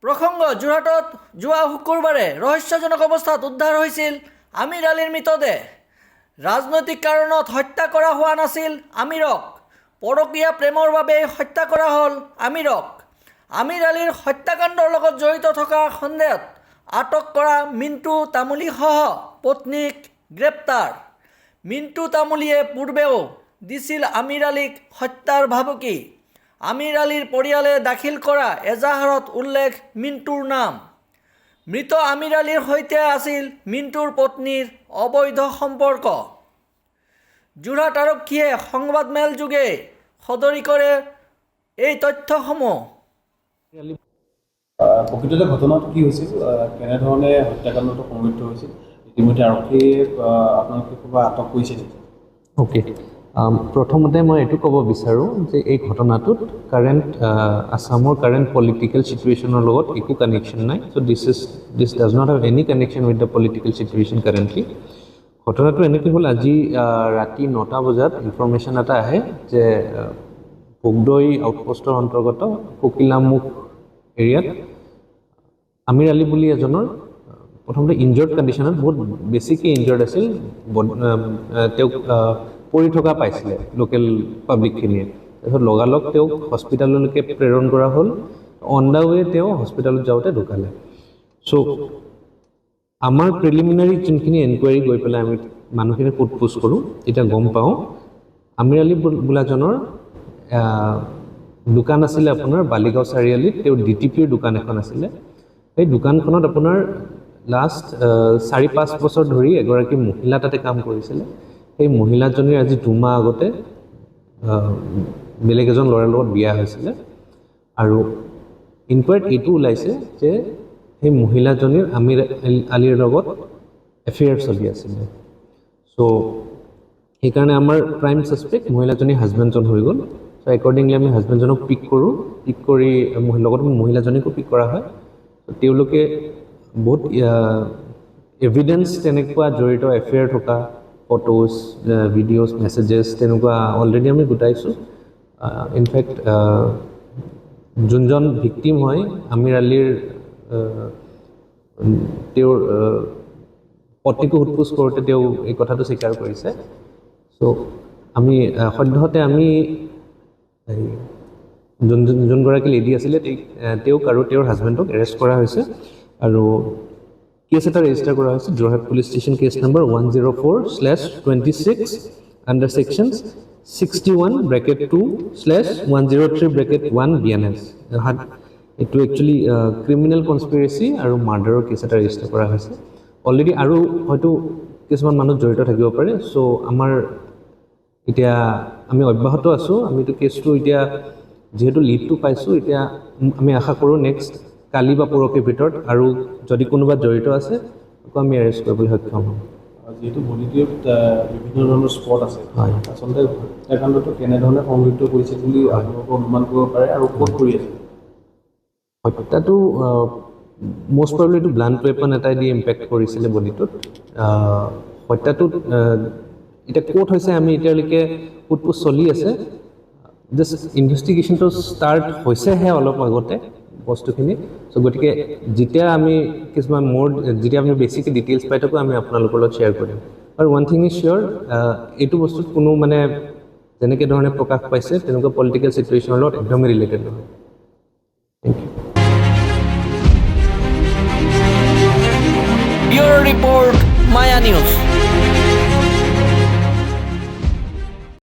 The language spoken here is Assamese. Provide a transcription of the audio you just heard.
প্ৰসংগ যোৰহাটত যোৱা শুকুৰবাৰে ৰহস্যজনক অৱস্থাত উদ্ধাৰ হৈছিল আমিৰ আলীৰ মৃতদেহ। ৰাজনৈতিক কাৰণত হত্যা কৰা হোৱা নাছিল আমিৰক। পৰকীয়া প্ৰেমৰ বাবে হত্যা কৰা হ'ল আমিৰক। আমিৰ আলীৰ হত্যাকাণ্ডৰ লগত জড়িত থকা সন্দেহত আটক কৰা মিণ্টু তামুলীসহ পত্নীক গ্ৰেপ্তাৰ। মিণ্টু তামুলীয়ে পূৰ্বেও দিছিল আমিৰ আলীক হত্যাৰ ভাবুকি। আমিৰ আলীৰ পৰিয়ালে দাখিল কৰা এজাহাৰত উল্লেখ মিণ্টুৰ নাম। মৃত আমিৰ আলীৰ সৈতে আছিল মিণ্টুৰ পত্নীৰ অবৈধ সম্পৰ্ক। যোৰহাট আৰক্ষীয়ে সংবাদমেল যোগে সদৰি কৰে এই তথ্যসমূহ। প্ৰকৃততে ঘটনাটো কি হৈছিল, কেনেধৰণে হত্যাকাণ্ডটো সংঘটিত হৈছিল, ইতিমধ্যে আৰক্ষীয়ে আপোনালোকে কিবা আটক কৰিছে নেকি? অ'কে, প্ৰথমতে মই এইটো ক'ব বিচাৰোঁ যে এই ঘটনাটোত আছামৰ কাৰেণ্ট পলিটিকেল চিটুৱেশ্যনৰ লগত একো কানেকশ্যন নাই। So' this does not have any connection with the political situation currently. ঘটনাটো এনেকৈ হ'ল, আজি ৰাতি 9টা বজাত ইনফৰমেশ্যন এটা আহে যে ভোগদৈ আউটপোষ্টৰ অন্তৰ্গত ককিলামুখ এৰিয়াত আমিৰ আলী বুলি এজনৰ প্ৰথমতে ইনজৰ্ড কণ্ডিশ্যনত, বহুত বেছিকৈ ইনজৰ্ড আছিল, তেওঁক পৰি থকা পাইছিলে লোকেল পাব্লিকখিনিয়ে। তাৰপিছত লগালগ তেওঁক হস্পিটেললৈকে প্ৰেৰণ কৰা হ'ল। অন দ্য ৱে তেওঁ হস্পিটেলত যাওঁতে ঢুকালে। চ' আমাৰ প্ৰিলিমিনাৰী যোনখিনি এনকুৱাৰী গৈ পেলাই আমি মানুহখিনি সোধ-পোছ কৰোঁ, তেতিয়া গম পাওঁ আমিৰ আলী বোলাজনৰ দোকান আছিলে আপোনাৰ বালিগাঁও চাৰিআলিত। তেওঁৰ DTPৰ দোকান এখন আছিলে। সেই দোকানখনত আপোনাৰ লাষ্ট 4-5 বছৰ ধৰি এগৰাকী মহিলা তাতে কাম কৰিছিলে। সেই মহিলাজনীৰ আজি 2 মাহ আগতে বেলেগ এজন ল'ৰাৰ লগত বিয়া হৈছিলে। আৰু ইনকুৱাৰীত এইটো ওলাইছে যে সেই মহিলাজনীৰ আমিৰ আলীৰ লগত এফেয়াৰ চলি আছিলে। চ' সেইকাৰণে আমাৰ প্ৰাইম ছাছপেক্ট মহিলাজনীৰ হাজবেণ্ডজন হৈ গ'ল। চ' একৰ্ডিংলি আমি হাজবেণ্ডজনক পিক কৰি লগত মহিলাজনীকো পিক কৰা হয়। তেওঁলোকে বহুত এভিডেঞ্চ তেনেকুৱা জড়িত এফেয়াৰ থকা ফটোজ, ভিডিঅ'জ, মেছেজেছ তেনেকুৱা অলৰেডি আমি গোটাইছোঁ। ইনফেক্ট যোনজন ভিক্টিম হয় আমিৰ আলীৰ, তেওঁৰ পত্নীকো সোধ-পোছ কৰোঁতে তেওঁ এই কথাটো স্বীকাৰ কৰিছে। চ' আমি সদ্যহতে আমি যোনগৰাকী লেডি আছিলে তেওঁক আৰু তেওঁৰ হাজবেণ্ডক এৰেষ্ট কৰা হৈছে আৰু কেছ এটা ৰেজিষ্টাৰ কৰা হৈছে Jorhat police station case number 104/26 under section 61(2/103)(1) BNS। এইটো একচুৱেলি ক্ৰিমিনেল কনস্পিৰেচি আৰু মাৰ্ডাৰৰ কেছ এটা ৰেজিষ্টাৰ কৰা হৈছে অলৰেডি। আৰু হয়তো কিছুমান মানুহ জড়িত থাকিব পাৰে। চ' আমাৰ এতিয়া আমি অব্যাহত আছোঁ। আমিতো কেছটো এতিয়া যিহেতু লিডটো পাইছোঁ, এতিয়া আমি আশা কৰোঁ নেক্সট কালি বা পৰহিৰ ভিতৰত আৰু যদি কোনোবা জড়িত আছে আকৌ আমি এৰেষ্ট কৰিবলৈ সক্ষম হ'ম। যিহেতু বলিউডত বিভিন্ন ধৰণৰ স্পট আছে, হয়, আচলতে হত্যাকাণ্ডটো কেনেধৰণে সংঘটিত কৰিছে বুলি আপোনালোকে অনুমান কৰিব পাৰে আৰু ক'ত কৰি আছে? হত্যাটো মষ্ট প্ৰবলি এইটো ব্লাণ্ট ৱেপন এটাই দি ইম্পেক্ট কৰিছিলে বডিটোত। হত্যাটোত এতিয়া ক'ত হৈছে আমি এতিয়ালৈকে সোধ-পোছ চলি আছে। জাষ্ট ইনভেষ্টিগেশ্যনটো ষ্টাৰ্ট হৈছেহে অলপ আগতে বস্তুখিনি। চ' গতিকে যেতিয়া আমি কিছুমান যেতিয়া আমি বেছিকৈ ডিটেইলছ পাই থাকোঁ আমি আপোনালোকৰ লগত শ্বেয়াৰ কৰিম। আৰু ওৱান থিং ইজ চিয়'ৰ, এইটো বস্তুত কোনো মানে যেনেকৈ ধৰণে প্ৰকাশ পাইছে তেনেকুৱা পলিটিকেল চিটুৱেশ্যনৰ লগত একদমেই ৰিলেটেড নহয়। Thank you. Bureau report, Maya news.